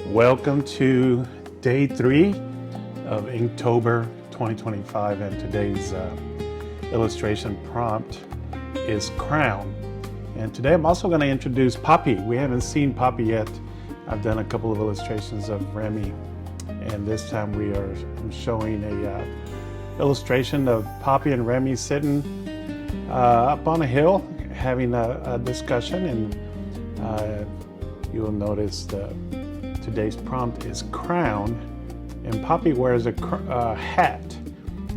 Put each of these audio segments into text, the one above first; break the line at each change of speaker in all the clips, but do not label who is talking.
Welcome to day 3 of Inktober 2025, and today's illustration prompt is crown. And today I'm also going to introduce Pappi. We haven't seen Pappi yet. I've done a couple of illustrations of Remi, and this time I'm showing a illustration of Pappi and Remi sitting up on a hill having a discussion, and you'll notice today's prompt is crown, and Pappi wears a hat,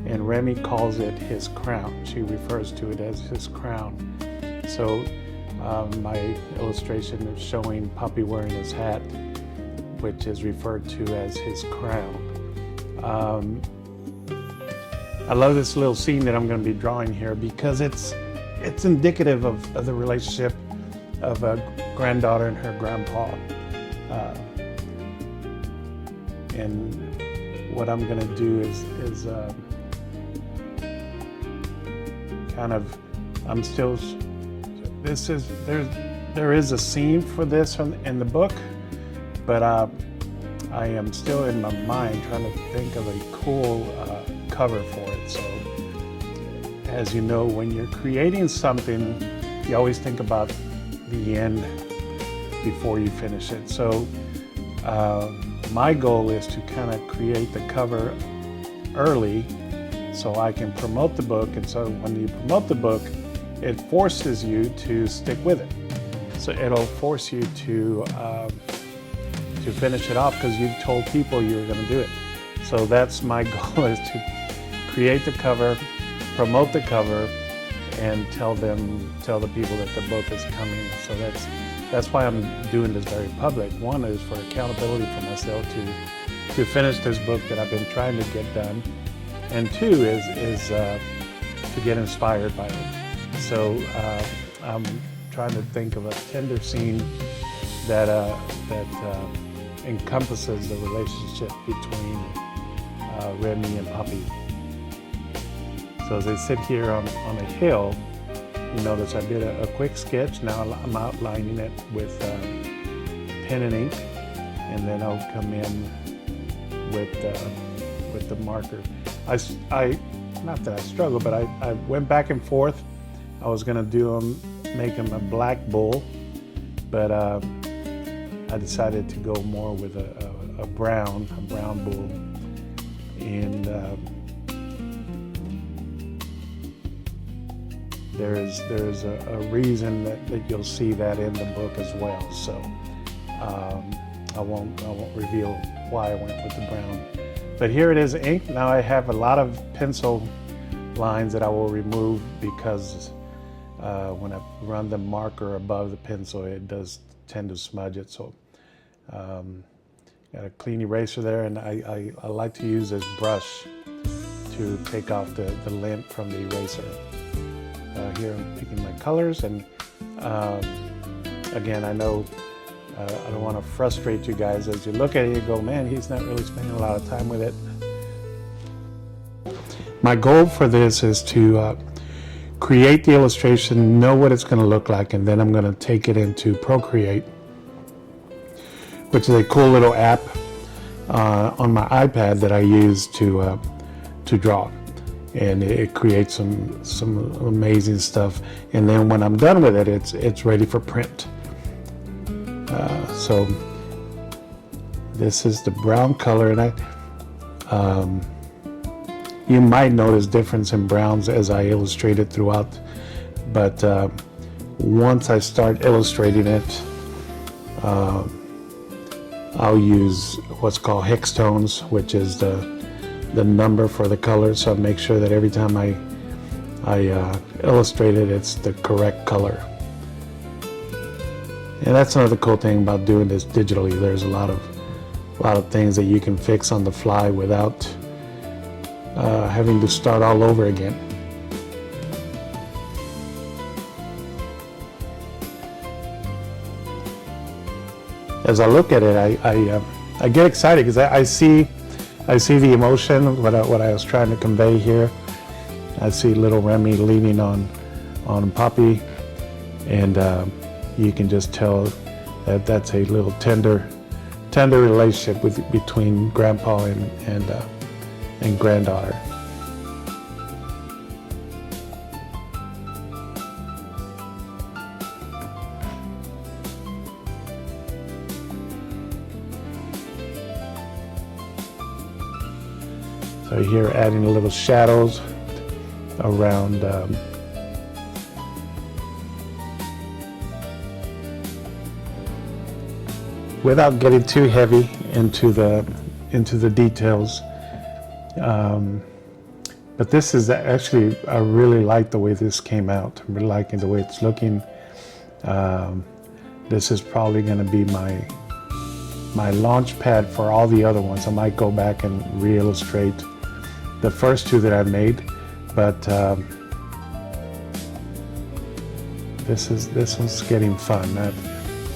and Remi calls it his crown. She refers to it as his crown. So my illustration is showing Pappi wearing his hat, which is referred to as his crown. I love this little scene that I'm going to be drawing here because it's indicative of the relationship of a granddaughter and her grandpa. And what I'm going to do is there is a scene for this in the book, but I am still in my mind trying to think of a cool cover for it. So as you know, when you're creating something, you always think about the end before you finish it. So my goal is to kind of create the cover early so I can promote the book, and so when you promote the book, it forces you to stick with it. So it'll force you to finish it off because you've told people you were going to do it. So that's my goal, is to create the cover, promote the cover, and tell the people that the book is coming. So that's why I'm doing this very public. One is for accountability for myself to finish this book that I've been trying to get done, and two is to get inspired by it. So I'm trying to think of a tender scene that encompasses the relationship between Remi and Pappi. So as I sit here on a hill, you notice I did a quick sketch. Now I'm outlining it with pen and ink, and then I'll come in with the marker. Not that I struggle, but I went back and forth. I was gonna make him a black bull, but I decided to go more with a brown bull, and there's a reason that you'll see that in the book as well. So I won't reveal why I went with the brown. But here it is, ink. Now I have a lot of pencil lines that I will remove because when I run the marker above the pencil, it does tend to smudge it. So got a clean eraser there, and I like to use this brush to take off the lint from the eraser. Here I'm picking my colors, and again, I know I don't want to frustrate you guys. As you look at it, you go, man, he's not really spending a lot of time with it. My goal for this is to create the illustration, know what it's going to look like, and then I'm going to take it into Procreate, which is a cool little app on my iPad that I use to draw. And it creates some amazing stuff. And then when I'm done with it, it's ready for print. So this is the brown color, and you might notice difference in browns as I illustrate it throughout. But once I start illustrating it, I'll use what's called hex tones, which is the number for the color, so I make sure that every time I illustrate it, it's the correct color. And that's another cool thing about doing this digitally. There's a lot of things that you can fix on the fly without having to start all over again. As I look at it, I get excited because I see the emotion, what I was trying to convey here. I see little Remi leaning on Pappi, and you can just tell that that's a little tender tender relationship between grandpa and granddaughter. So here adding a little shadows around without getting too heavy into the details. But this is actually, I really like the way this came out. I'm really liking the way it's looking. This is probably going to be my launch pad for all the other ones. I might go back and re-illustrate the first two that I made, but this one's getting fun.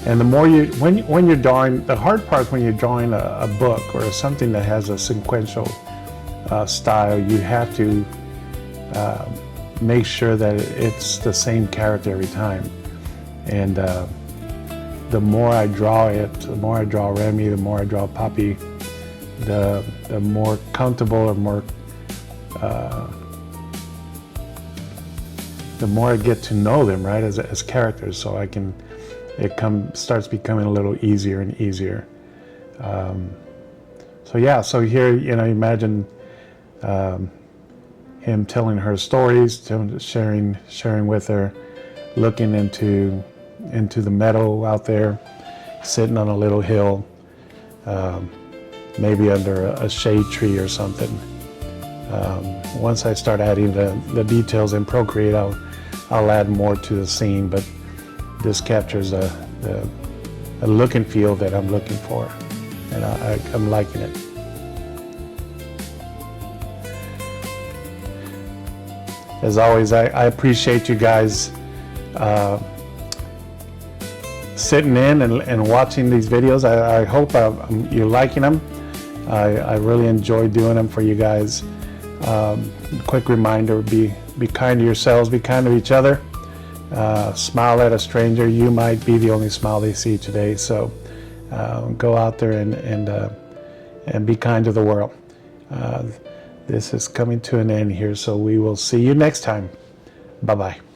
And the more when you're drawing, the hard part is when you're drawing a book or something that has a sequential style, you have to make sure that it's the same character every time. And the more I draw it, the more I draw Remi, the more I draw Pappi, the more comfortable or more the more I get to know them, right, as characters, so it starts becoming a little easier and easier. So yeah, so here, imagine him telling her stories, sharing with her, looking into the meadow out there, sitting on a little hill, maybe under a shade tree or something. Once I start adding the details in Procreate, I'll add more to the scene, but this captures a look and feel that I'm looking for, and I'm liking it. As always, I appreciate you guys sitting in and watching these videos. I hope you're liking them. I really enjoy doing them for you guys. Quick reminder, be kind to yourselves, be kind to each other. Smile at a stranger. You might be the only smile they see today, so go out there and be kind to the world. This is coming to an end here, so we will see you next time. Bye-bye.